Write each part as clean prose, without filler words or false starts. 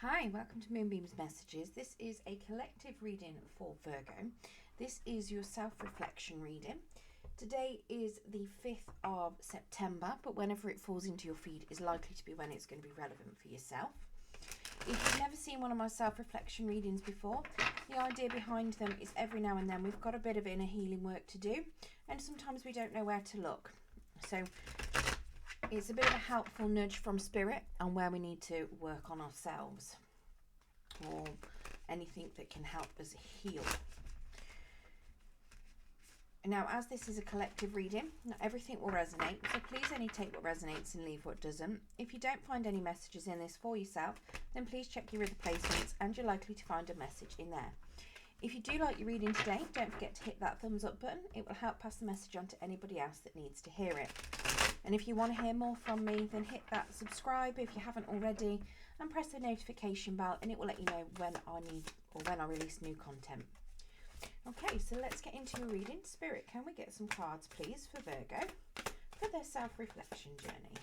Hi, welcome to Moonbeam's Messages. This is a collective reading for Virgo. This is your self-reflection reading. Today is the 5th of September, but whenever it falls into your feed is likely to be when it's going to be relevant for yourself. If you've never seen one of my self-reflection readings before, the idea behind them is every now and then we've got a bit of inner healing work to do, and sometimes we don't know where to look. So it's a bit of a helpful nudge from spirit on where we need to work on ourselves or anything that can help us heal. Now, as this is a collective reading, not everything will resonate, so please only take what resonates and leave what doesn't. If you don't find any messages in this for yourself, then please check your other placements and you're likely to find a message in there. If you do like your reading today, don't forget to hit that thumbs up button. It will help pass the message on to anybody else that needs to hear it. And if you want to hear more from me, then hit that subscribe if you haven't already and press the notification bell and it will let you know when I release new content. Okay, so let's get into your reading. Spirit, can we get some cards, please, for Virgo for their self-reflection journey?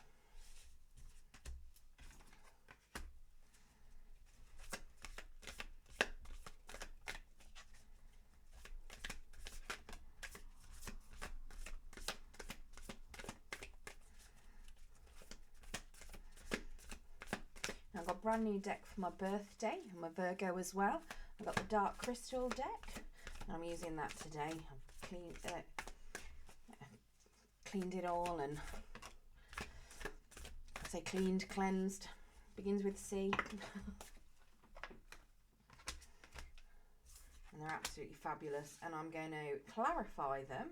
I've got a brand new deck for my birthday. I'm a Virgo as well. I've got the dark crystal deck. I'm using that today. I've cleaned it all, and I say cleaned, cleansed, begins with C. And they're absolutely fabulous. And I'm going to clarify them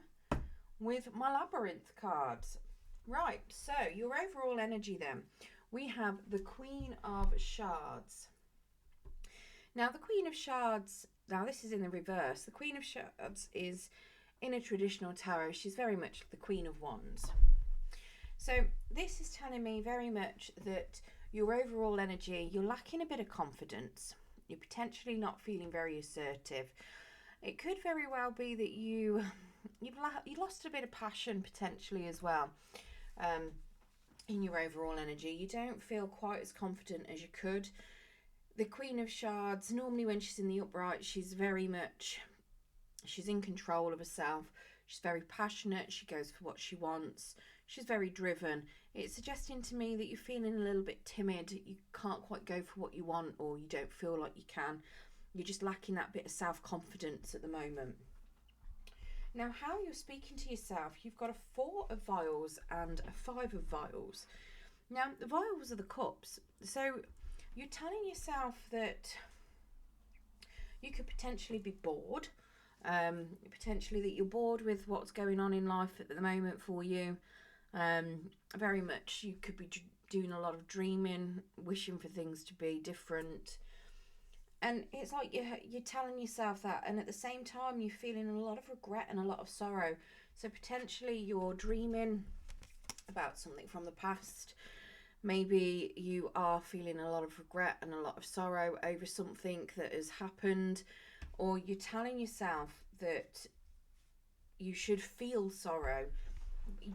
with my labyrinth cards. Right, so your overall energy then. We have the Queen of Shards. Now, the Queen of Shards, now this is in the reverse. The Queen of Shards is, in a traditional tarot, she's very much the Queen of Wands. So this is telling me very much that your overall energy, you're lacking a bit of confidence. You're potentially not feeling very assertive. It could very well be that you lost a bit of passion potentially as well. In your overall energy, you don't feel quite as confident as you could. The Queen of Shards, normally when she's in the upright, she's in control of herself. She's very passionate. She goes for what she wants. She's very driven. It's suggesting to me that you're feeling a little bit timid. You can't quite go for what you want, or you don't feel like you can. You're just lacking that bit of self-confidence at the moment. Now, how you're speaking to yourself, you've got a 4 of vials and a 5 of vials. Now, the vials are the cups. So you're telling yourself that you could potentially be bored. Potentially that you're bored with what's going on in life at the moment for you. Very much you could be doing a lot of dreaming, wishing for things to be different. And it's like you're telling yourself that, and at the same time you're feeling a lot of regret and a lot of sorrow. So potentially you're dreaming about something from the past. Maybe you are feeling a lot of regret and a lot of sorrow over something that has happened, or you're telling yourself that you should feel sorrow,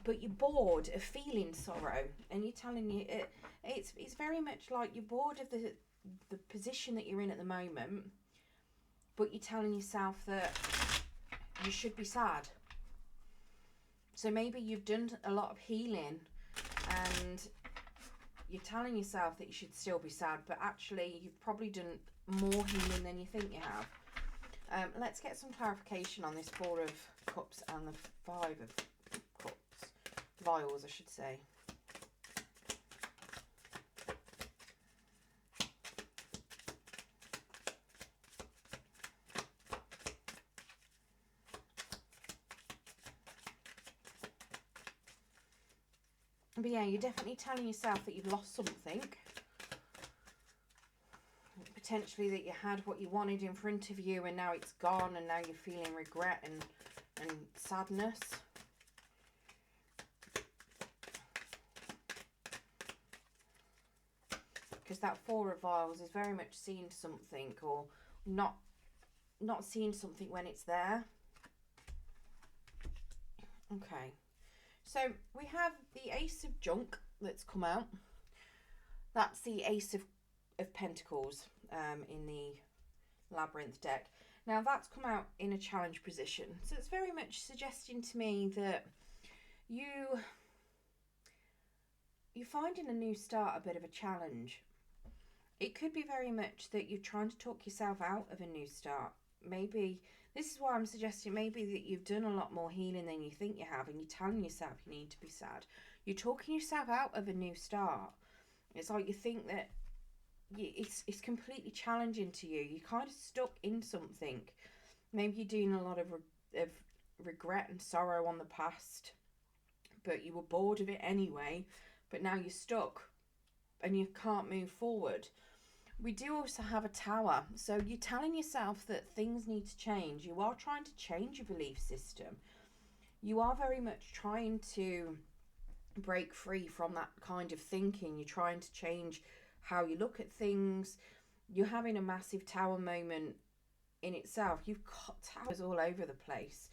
but you're bored of feeling sorrow, and you're telling you it's very much like you're bored of the position that you're in at the moment, but you're telling yourself that you should be sad. So maybe you've done a lot of healing and you're telling yourself that you should still be sad, but actually you've probably done more healing than you think you have. Let's get some clarification on this 4 of cups and the 5 of cups. Vials, I should say. But yeah, you're definitely telling yourself that you've lost something. Potentially that you had what you wanted in front of you and now it's gone, and now you're feeling regret and sadness. Because that 4 of vials is very much seeing something or not seeing something when it's there. Okay. So we have the Ace of Junk that's come out. That's the Ace of of Pentacles in the Labyrinth deck. Now that's come out in a challenge position, so it's very much suggesting to me that you're finding a new start a bit of a challenge. It could be very much that you're trying to talk yourself out of a new start. Maybe this is why I'm suggesting maybe that you've done a lot more healing than you think you have, and you're telling yourself you need to be sad. You're talking yourself out of a new start. It's like you think that it's completely challenging to you. You're kind of stuck in something. Maybe you're doing a lot of regret and sorrow on the past, but you were bored of it anyway, but now you're stuck and you can't move forward. We do also have a Tower, so you're telling yourself that things need to change. You are trying to change your belief system. You are very much trying to break free from that kind of thinking. You're trying to change how you look at things. You're having a massive Tower moment in itself. You've got towers all over the place.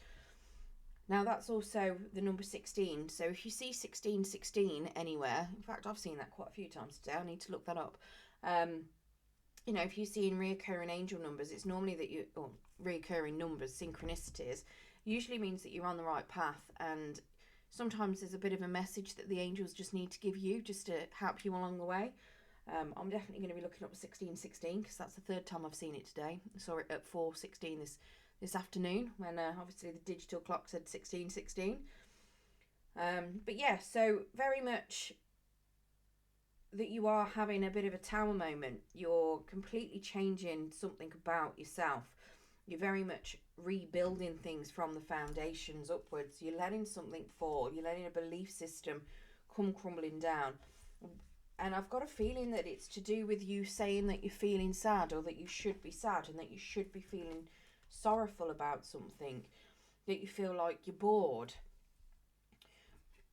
Now that's also the number 16. So if you see 1616 anywhere, in fact I've seen that quite a few times today, I need to look that up. You know, if you see in reoccurring angel numbers, it's normally that you, or reoccurring numbers, synchronicities, usually means that you're on the right path. And sometimes there's a bit of a message that the angels just need to give you just to help you along the way. I'm definitely going to be looking up 1616 because that's the third time I've seen it today. I saw it at 4:16 this afternoon when obviously the digital clock said 1616. But yeah, so very much that you are having a bit of a Tower moment. You're completely changing something about yourself. You're very much rebuilding things from the foundations upwards. You're letting something fall. You're letting a belief system come crumbling down. And I've got a feeling that it's to do with you saying that you're feeling sad, or that you should be sad, and that you should be feeling sorrowful about something, that you feel like you're bored.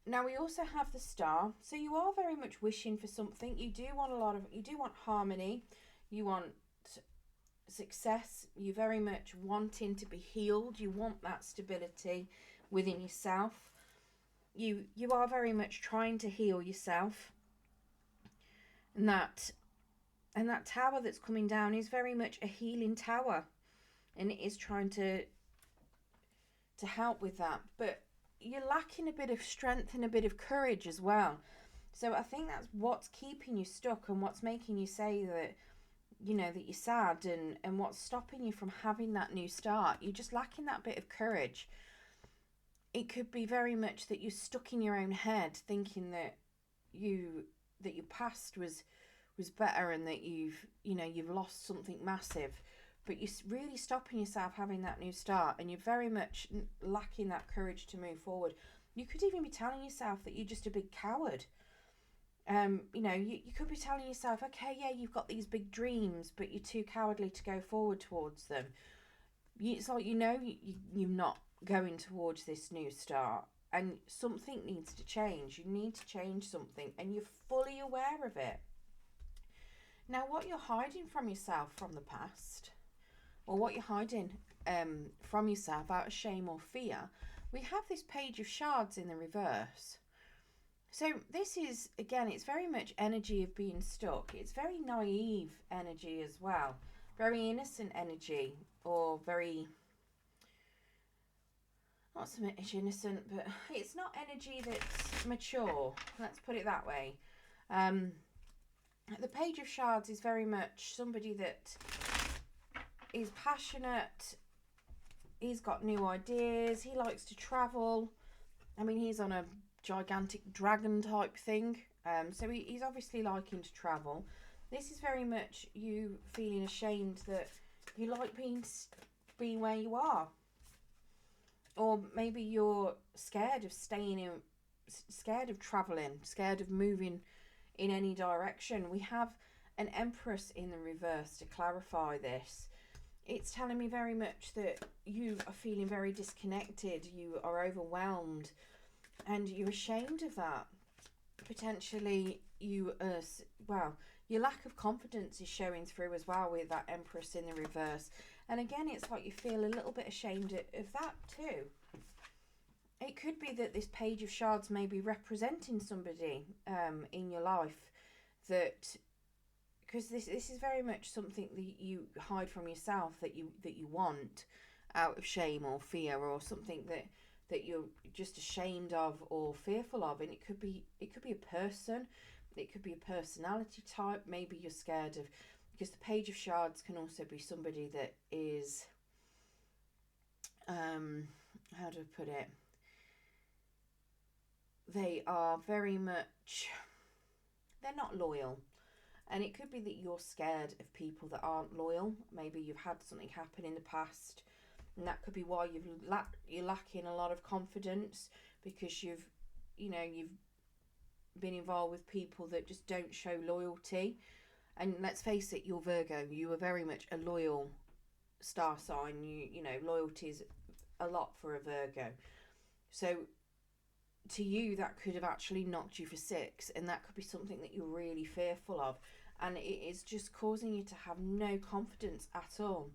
Now we also have the Star, so you are very much wishing for something. You do want harmony, you want success, you're very much wanting to be healed, you want that stability within yourself. You are very much trying to heal yourself. And that Tower that's coming down is very much a healing tower, and it is trying to help with that. But you're lacking a bit of strength and a bit of courage as well. So I think that's what's keeping you stuck, and what's making you say that, you know, that you're sad, and what's stopping you from having that new start. You're just lacking that bit of courage. It could be very much that you're stuck in your own head thinking that your past was better, and that you've lost something massive. But you're really stopping yourself having that new start, and you're very much lacking that courage to move forward. You could even be telling yourself that you're just a big coward. You could be telling yourself, okay, yeah, you've got these big dreams, but you're too cowardly to go forward towards them. It's like, you're not going towards this new start, and something needs to change. You need to change something, and you're fully aware of it. Now, what you're hiding from yourself from the past, or what you're hiding from yourself out of shame or fear, we have this Page of Shards in the reverse. So this is, again, it's very much energy of being stuck. It's very naive energy as well. Very innocent energy, or very, not so much innocent, but it's not energy that's mature. Let's put it that way. The Page of Shards is very much somebody that is passionate. He's got new ideas. He likes to travel. I mean, he's on a gigantic dragon type thing. So he's obviously liking to travel. This is very much you feeling ashamed that you like being where you are. Or maybe you're scared of scared of traveling, scared of moving in any direction. We have an Empress in the reverse to clarify this. It's telling me very much that you are feeling very disconnected, you are overwhelmed, and you're ashamed of that. Potentially your lack of confidence is showing through as well with that Empress in the reverse. And again, it's like you feel a little bit ashamed of that too. It could be that this Page of Shards may be representing somebody in your life that because this is very much something that you hide from yourself, that you want out of shame or fear, or something that you're just ashamed of or fearful of. And it could be a person, it could be a personality type. Maybe you're scared of, because the Page of Shards can also be somebody that is, how do I put it, they are very much, they're not loyal. And it could be that you're scared of people that aren't loyal. Maybe you've had something happen in the past, and that could be why you're lacking a lot of confidence, because you've been involved with people that just don't show loyalty. And let's face it, you're Virgo. You are very much a loyal star sign. You know, loyalty is a lot for a Virgo. So to you, that could have actually knocked you for 6, and that could be something that you're really fearful of, and it is just causing you to have no confidence at all.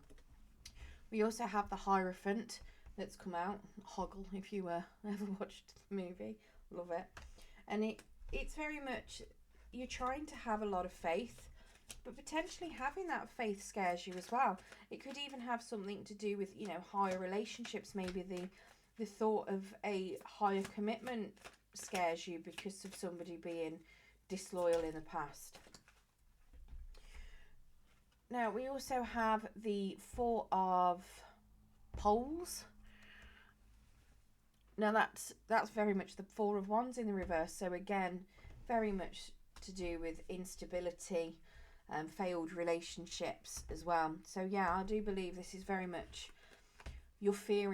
We also have the Hierophant that's come out, Hoggle, if you ever watched the movie, love it. And it's very much, you're trying to have a lot of faith, but potentially having that faith scares you as well. It could even have something to do with, you know, higher relationships. Maybe the thought of a higher commitment scares you because of somebody being disloyal in the past. Now, we also have the Four of Poles. Now, that's very much the Four of Wands in the reverse. So again, very much to do with instability and failed relationships as well. So yeah, I do believe this is very much, you fear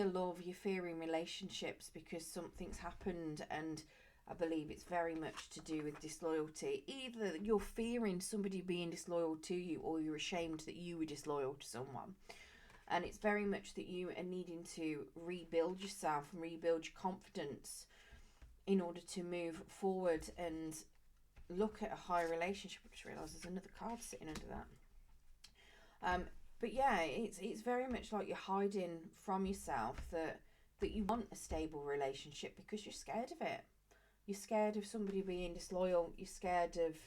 love, you're fearing relationships because something's happened, and I believe it's very much to do with disloyalty. Either you're fearing somebody being disloyal to you, or you're ashamed that you were disloyal to someone. And it's very much that you are needing to rebuild yourself and rebuild your confidence in order to move forward and look at a higher relationship. I just realised there's another card sitting under that. But yeah, it's very much like you're hiding from yourself that you want a stable relationship because you're scared of it. You're scared of somebody being disloyal. You're scared of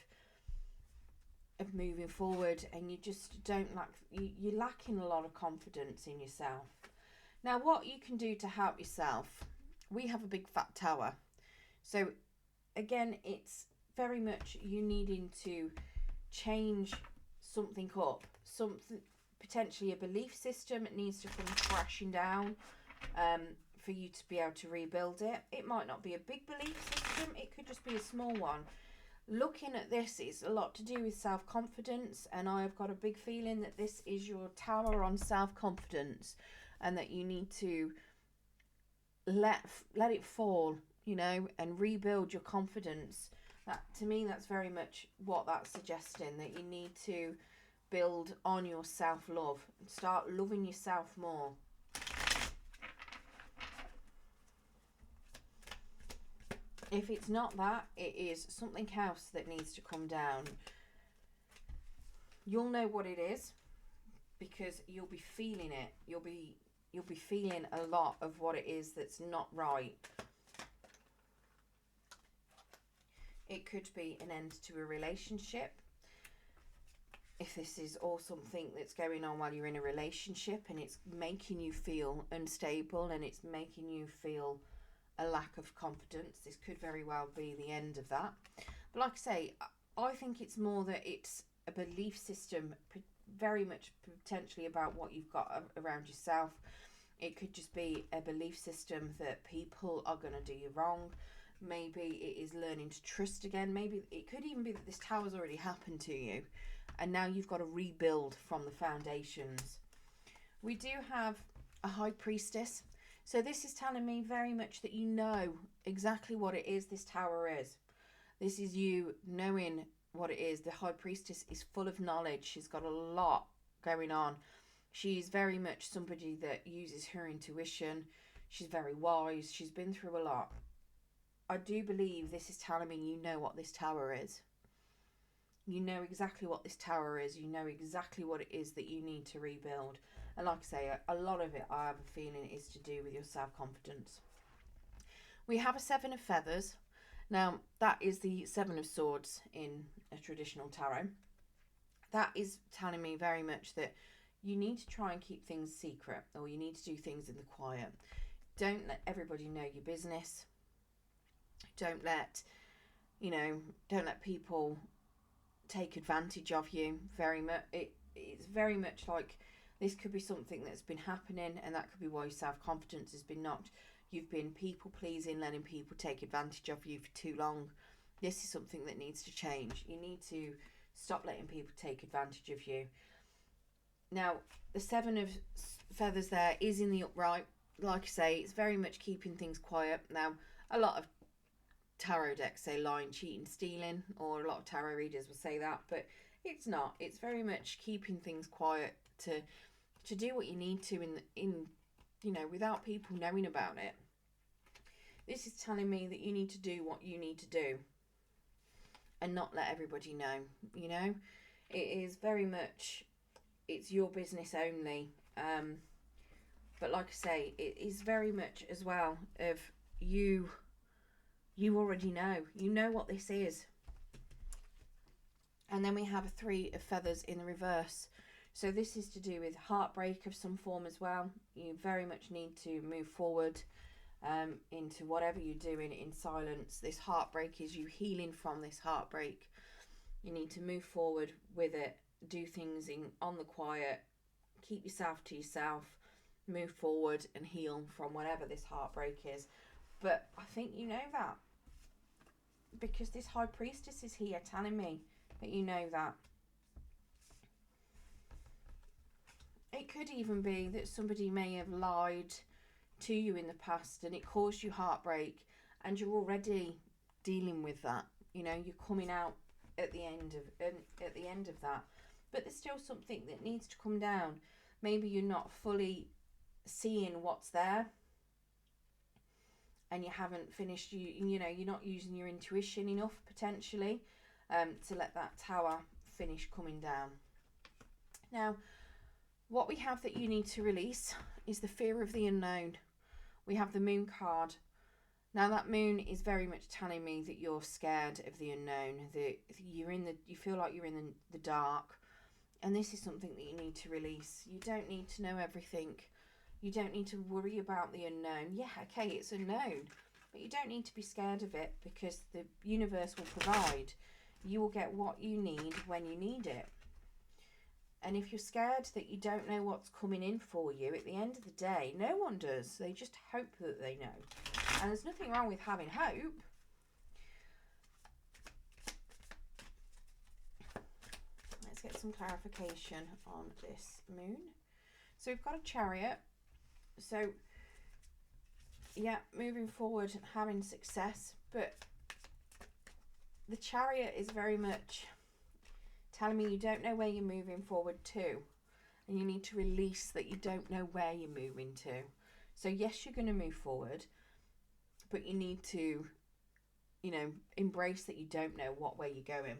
moving forward, and you just don't you're lacking a lot of confidence in yourself. Now, what you can do to help yourself, we have a big fat tower. So again, it's very much you needing to change something up, something, potentially a belief system. It needs to come crashing down for you to be able to rebuild it. It might not be a big belief system, it could just be a small one. Looking at this, it's a lot to do with self-confidence, and I have got a big feeling that this is your tower on self-confidence, and that you need to let it fall, you know, and rebuild your confidence. That, to me, that's very much what that's suggesting, that you need to build on your self-love and start loving yourself more. If it's not that, it is something else that needs to come down. You'll know what it is because you'll be feeling it. You'll be feeling a lot of what it is that's not right. It could be an end to a relationship. If this is all something that's going on while you're in a relationship and it's making you feel unstable and it's making you feel a lack of confidence, this could very well be the end of that. But like I say, I think it's more that it's a belief system, very much potentially about what you've got around yourself. It could just be a belief system that people are going to do you wrong. Maybe it is learning to trust again. Maybe it could even be that this tower's already happened to you and now you've got to rebuild from the foundations. We do have a High Priestess. So this is telling me very much that you know exactly what it is this tower is. This is you knowing what it is. The High Priestess is full of knowledge. She's got a lot going on. She's very much somebody that uses her intuition. She's very wise. She's been through a lot. I do believe this is telling me you know what this tower is. You know exactly what this tower is. You know exactly what it is that you need to rebuild. And like I say, a lot of it, I have a feeling, is to do with your self-confidence. We have a Seven of Feathers. Now, that is the Seven of Swords in a traditional tarot. That is telling me very much that you need to try and keep things secret, or you need to do things in the quiet. Don't let everybody know your business. Don't let, don't let people take advantage of you very much. It's very much like this could be something that's been happening, and that could be why your self-confidence has been knocked. You've been people pleasing, letting people take advantage of you for too long. This is something that needs to change. You need to stop letting people take advantage of you. Now, the Seven of Feathers there is in the upright. Like I say, it's very much keeping things quiet. Now, a lot of tarot decks say lying, cheating, stealing, or a lot of tarot readers will say that, but it's not. It's very much keeping things quiet to do what you need to in without people knowing about it. This is telling me that you need to do what you need to do and not let everybody know. It is very much, it's your business only. But like I say, it is very much as well of you already know. You know what this is. And then we have a Three of Feathers in the reverse. So this is to do with heartbreak of some form as well. You very much need to move forward into whatever you're doing in silence. This heartbreak is you healing from this heartbreak. You need to move forward with it. Do things on the quiet. Keep yourself to yourself. Move forward and heal from whatever this heartbreak is. But I think you know that, because this High Priestess is here telling me that you know that. It could even be that somebody may have lied to you in the past and it caused you heartbreak, and you're already dealing with that. You're coming out at the end of that, but there's still something that needs to come down. Maybe you're not fully seeing what's there, and you haven't finished. You're not using your intuition enough potentially to let that tower finish coming down. Now, what we have that you need to release is the fear of the unknown. We have the Moon card. Now, that Moon is very much telling me that you're scared of the unknown, that you feel like you're in the dark, and this is something that you need to release. You don't need to know everything. You don't need to worry about the unknown. Yeah, okay, it's unknown, but you don't need to be scared of it, because the universe will provide. You will get what you need when you need it. And if you're scared that you don't know what's coming in for you, at the end of the day, no one does. They just hope that they know. And there's nothing wrong with having hope. Let's get some clarification on this Moon. So we've got a Chariot. So, yeah, moving forward, having success. But the Chariot is very much telling me you don't know where you're moving forward to, and you need to release that you don't know where you're moving to. So yes, you're going to move forward, but you need to, embrace that you don't know what way you're going.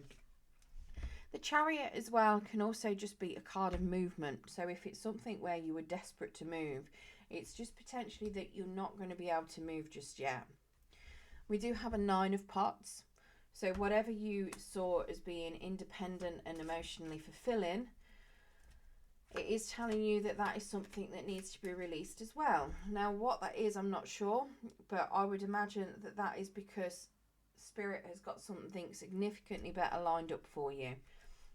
The Chariot as well can also just be a card of movement. So if it's something where you were desperate to move, it's just potentially that you're not going to be able to move just yet. We do have a Nine of Pots. So whatever you saw as being independent and emotionally fulfilling, it is telling you that that is something that needs to be released as well. Now, what that is, I'm not sure, but I would imagine that that is because Spirit has got something significantly better lined up for you.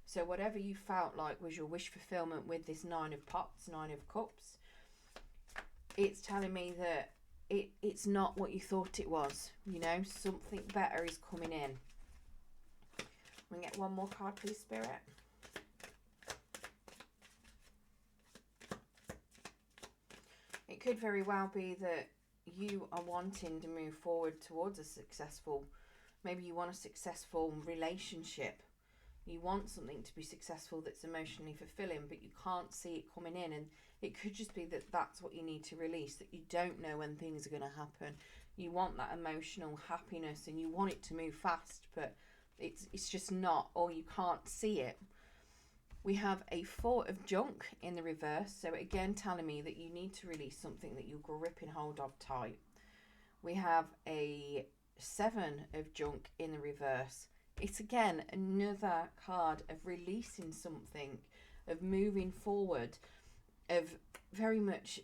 So whatever you felt like was your wish fulfillment with this Nine of Pots, Nine of Cups, it's telling me that it's not what you thought it was. Something better is coming in. We can get one more card, please, Spirit. It could very well be that you are wanting to move forward towards a successful, maybe you want a successful relationship. You want something to be successful that's emotionally fulfilling, but you can't see it coming in. And it could just be that that's what you need to release, that you don't know when things are going to happen. You want that emotional happiness and you want it to move fast, but it's just not, or you can't see it. We have a Four of Junk in the reverse. So again, telling me that you need to release something that you're gripping hold of tight. We have a Seven of Junk in the reverse. It's again another card of releasing something, of moving forward, of very much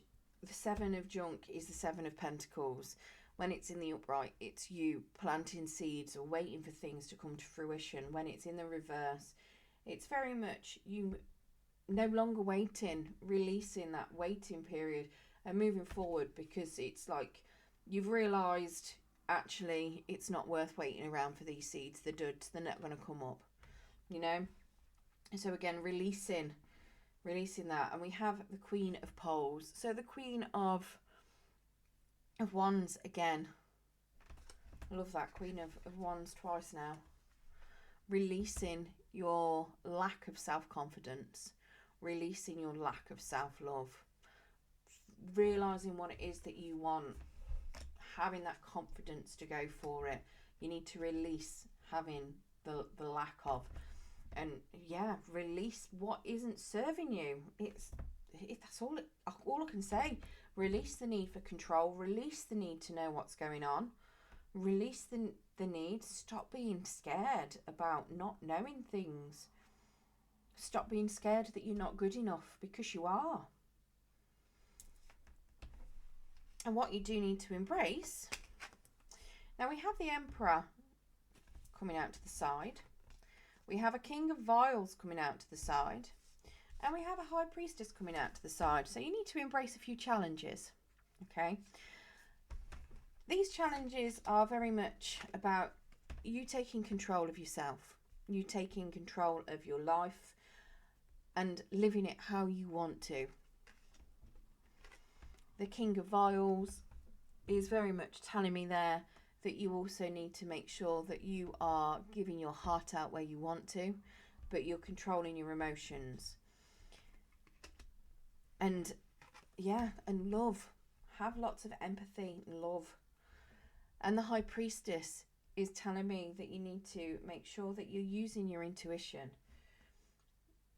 the Seven of Junk is the Seven of Pentacles. When it's in the upright, it's you planting seeds or waiting for things to come to fruition. When it's in the reverse, it's very much you no longer waiting, releasing that waiting period and moving forward, because it's like you've realised actually it's not worth waiting around for these seeds. They're duds, they're not going to come up, you know. So again, releasing that. And we have the Queen of Poles. So the Queen of Wands again. I love that. Queen of Wands twice now. Releasing your lack of self-confidence, releasing your lack of self-love, realising what it is that you want, having that confidence to go for it. You need to release having the lack of, and yeah, release what isn't serving you. That's all I can say. Release the need for control, release the need to know what's going on, release the need. Stop being scared about not knowing things. Stop being scared that you're not good enough, because you are. And what you do need to embrace. Now we have the Emperor coming out to the side. We have a King of Vials coming out to the side. And we have a High Priestess coming out to the side. So you need to embrace a few challenges. Okay. These challenges are very much about you taking control of yourself. You taking control of your life and living it how you want to. The King of Vials is very much telling me there that you also need to make sure that you are giving your heart out where you want to, but you're controlling your emotions. And yeah, and love. Have lots of empathy and love. And the High Priestess is telling me that you need to make sure that you're using your intuition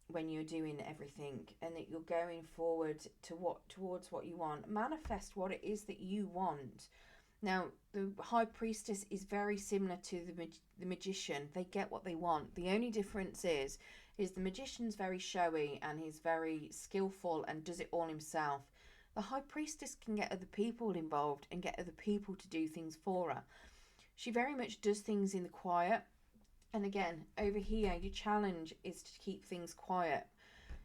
when you're doing everything, and that you're going forward towards what you want. Manifest what it is that you want. Now, the High Priestess is very similar to the Magician. They get what they want. The only difference is the Magician's very showy and he's very skillful and does it all himself. The High Priestess can get other people involved and get other people to do things for her. She very much does things in the quiet. And again, over here, your challenge is to keep things quiet.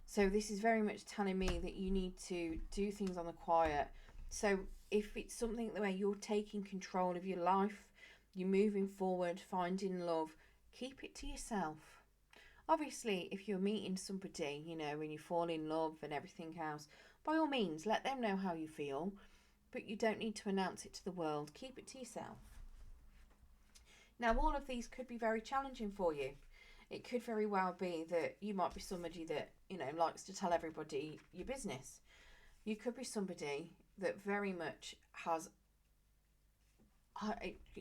So this is very much telling me that you need to do things on the quiet. So if it's something where you're taking control of your life, you're moving forward, finding love, keep it to yourself. Obviously, if you're meeting somebody, you know, when you fall in love and everything else, by all means, let them know how you feel. But you don't need to announce it to the world. Keep it to yourself. Now, all of these could be very challenging for you. It could very well be that you might be somebody that, you know, likes to tell everybody your business. You could be somebody that very much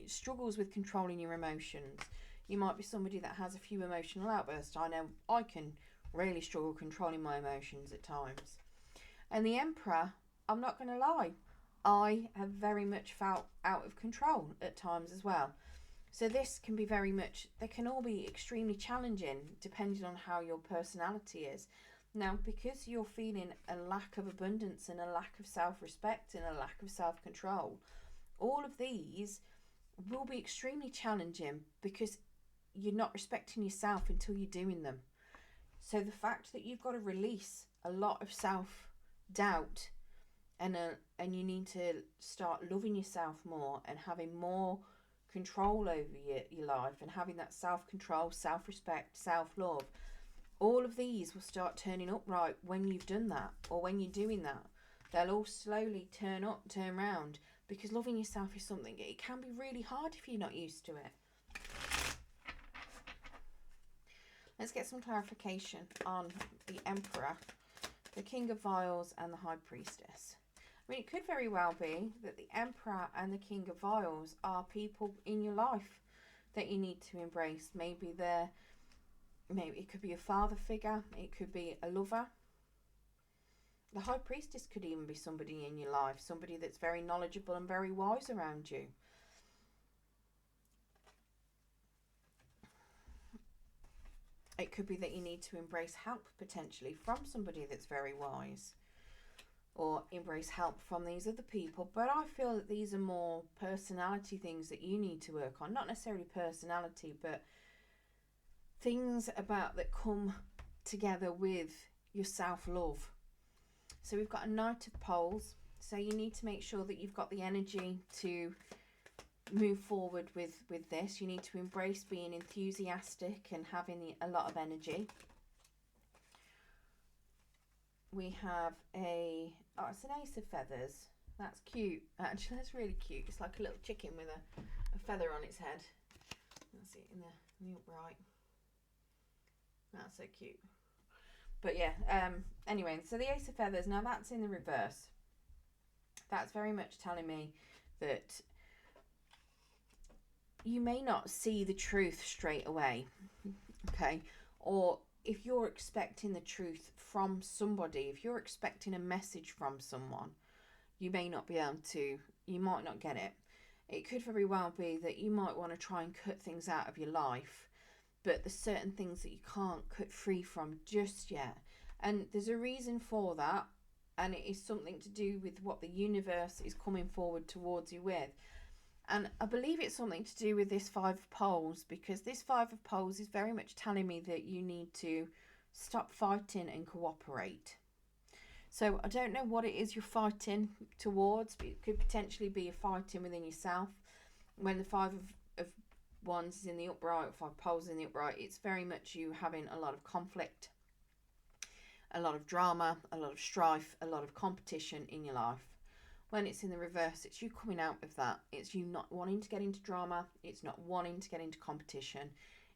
struggles with controlling your emotions. You might be somebody that has a few emotional outbursts. I know I can really struggle controlling my emotions at times. And the Emperor, I'm not going to lie, I have very much felt out of control at times as well. So this can be very much, they can all be extremely challenging depending on how your personality is. Now, because you're feeling a lack of abundance and a lack of self-respect and a lack of self-control, all of these will be extremely challenging because you're not respecting yourself until you're doing them. So the fact that you've got to release a lot of self-doubt and you need to start loving yourself more and having more control over your life and having that self-control, self-respect, self-love, all of these will start turning up right when you've done that, or when you're doing that. They'll all slowly turn round, because loving yourself is something, it can be really hard if you're not used to it. Let's get some clarification on the Emperor, the King of Vials and the High Priestess. I mean, it could very well be that the Emperor and the King of Vials are people in your life that you need to embrace. Maybe it could be a father figure. It could be a lover. The High Priestess could even be somebody in your life, somebody that's very knowledgeable and very wise around you. It could be that you need to embrace help potentially from somebody that's very wise, or embrace help from these other people. But I feel that these are more personality things that you need to work on. Not necessarily personality, but things about that come together with your self-love. So we've got a Knight of Poles. So you need to make sure that you've got the energy to move forward with this. You need to embrace being enthusiastic and having a lot of energy. We have it's an Ace of Feathers. That's cute. Actually, that's really cute. It's like a little chicken with a feather on its head. That's it in the upright. That's so cute. But yeah, anyway, so the Ace of Feathers, now that's in the reverse. That's very much telling me that you may not see the truth straight away, okay? Or if you're expecting the truth from somebody, if you're expecting a message from someone, you may not be able to, you might not get it. It could very well be that you might want to try and cut things out of your life, but there's certain things that you can't cut free from just yet. And there's a reason for that, and it is something to do with what the universe is coming forward towards you with. And I believe it's something to do with this Five of Poles, because this Five of Poles is very much telling me that you need to stop fighting and cooperate. So I don't know what it is you're fighting towards, but it could potentially be a fighting within yourself. When the Five of Wands is in the upright, Five Poles in the upright, it's very much you having a lot of conflict, a lot of drama, a lot of strife, a lot of competition in your life. When it's in the reverse, it's you coming out of that. It's you not wanting to get into drama. It's not wanting to get into competition.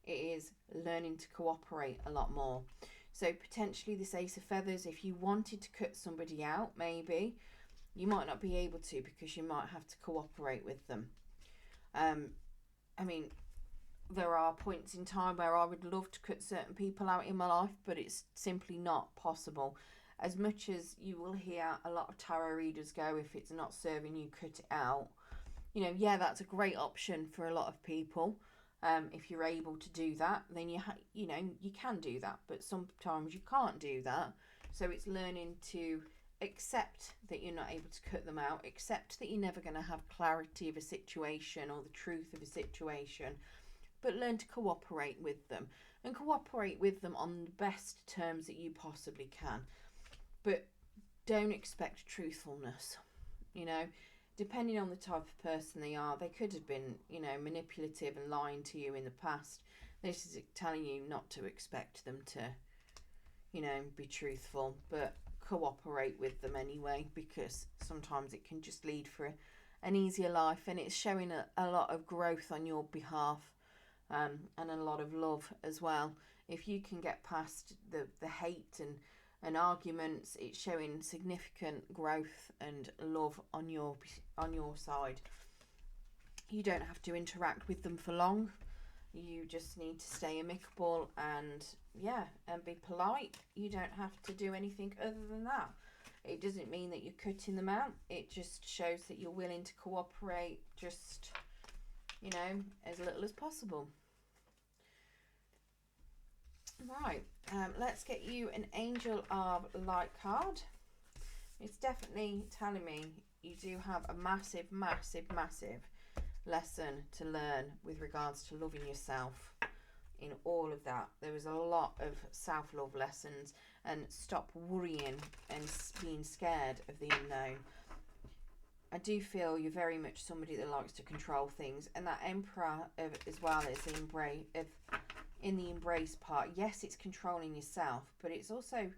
It is learning to cooperate a lot more. So potentially this Ace of Feathers, if you wanted to cut somebody out, maybe, you might not be able to, because you might have to cooperate with them. I mean, there are points in time where I would love to cut certain people out in my life, but it's simply not possible. As much as you will hear a lot of tarot readers go, if it's not serving you, cut it out. You know, yeah, that's a great option for a lot of people. If you're able to do that, then you can do that, but sometimes you can't do that. So it's learning to accept that you're not able to cut them out, accept that you're never going to have clarity of a situation or the truth of a situation, but learn to cooperate with them, and cooperate with them on the best terms that you possibly can. But don't expect truthfulness, depending on the type of person they are. They could have been, manipulative and lying to you in the past. This is telling you not to expect them to, be truthful, but cooperate with them anyway, because sometimes it can just lead for an easier life, and it's showing a lot of growth on your behalf, and a lot of love as well. If you can get past the hate and arguments, it's showing significant growth and love on your side. You don't have to interact with them for long. You just need to stay amicable and be polite. You don't have to do anything other than that. It doesn't mean that you're cutting them out. It just shows that you're willing to cooperate, just as little as possible. Right, let's get you an Angel of Light card. It's definitely telling me you do have a massive, massive, massive lesson to learn with regards to loving yourself. In all of that, there was a lot of self-love lessons, and stop worrying and being scared of the unknown. I do feel you're very much somebody that likes to control things, and that Emperor as well as the embrace part. Yes, it's controlling yourself, but it's also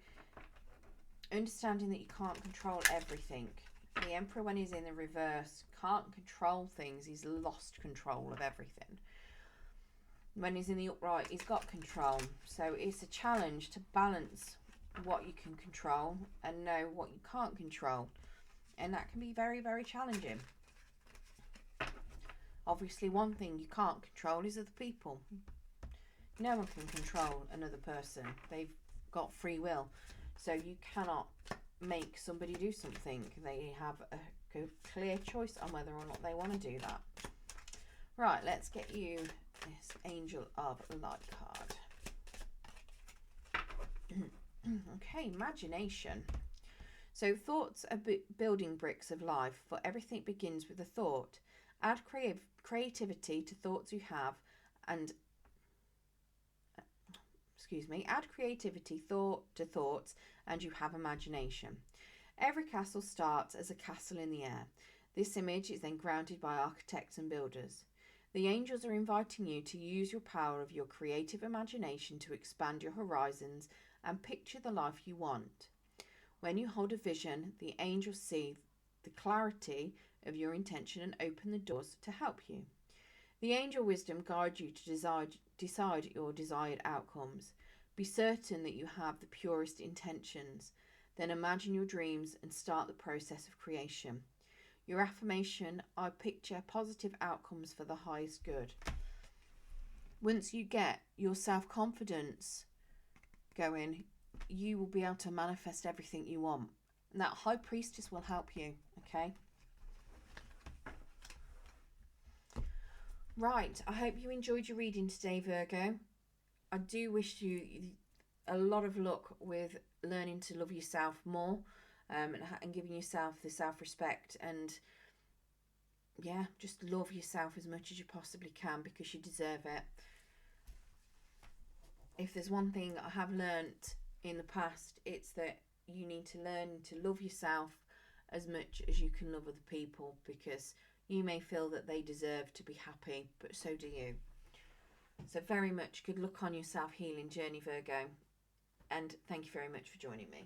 understanding that you can't control everything. The Emperor, when he's in the reverse, can't control things. He's lost control of everything. When he's in the upright, he's got control. So it's a challenge to balance what you can control and know what you can't control. And that can be very, very challenging. Obviously, one thing you can't control is other people. No one can control another person. They've got free will. So you cannot make somebody do something. They have a clear choice on whether or not they want to do that. Right, let's get you this Angel of Light card. Okay, imagination. So thoughts are building bricks of life, for everything begins with a thought. Add creativity to thoughts you have and add creativity to thoughts and you have imagination. Every castle starts as a castle in the air. This image is then grounded by architects and builders. The angels are inviting you to use your power of your creative imagination to expand your horizons and picture the life you want. When you hold a vision, the angels see the clarity of your intention and open the doors to help you. The angel wisdom guides you to decide your desired outcomes. Be certain that you have the purest intentions. Then imagine your dreams and start the process of creation. Your affirmation: I picture positive outcomes for the highest good. Once you get your self-confidence going, you will be able to manifest everything you want. And that high priestess will help you, okay? Right, I hope you enjoyed your reading today, Virgo. I do wish you a lot of luck with learning to love yourself more, and giving yourself the self-respect, and yeah, just love yourself as much as you possibly can, because you deserve it. If there's one thing I have learnt in the past, it's that you need to learn to love yourself as much as you can love other people, because you may feel that they deserve to be happy, but so do you. So very much good luck on your self-healing journey, Virgo, and thank you very much for joining me.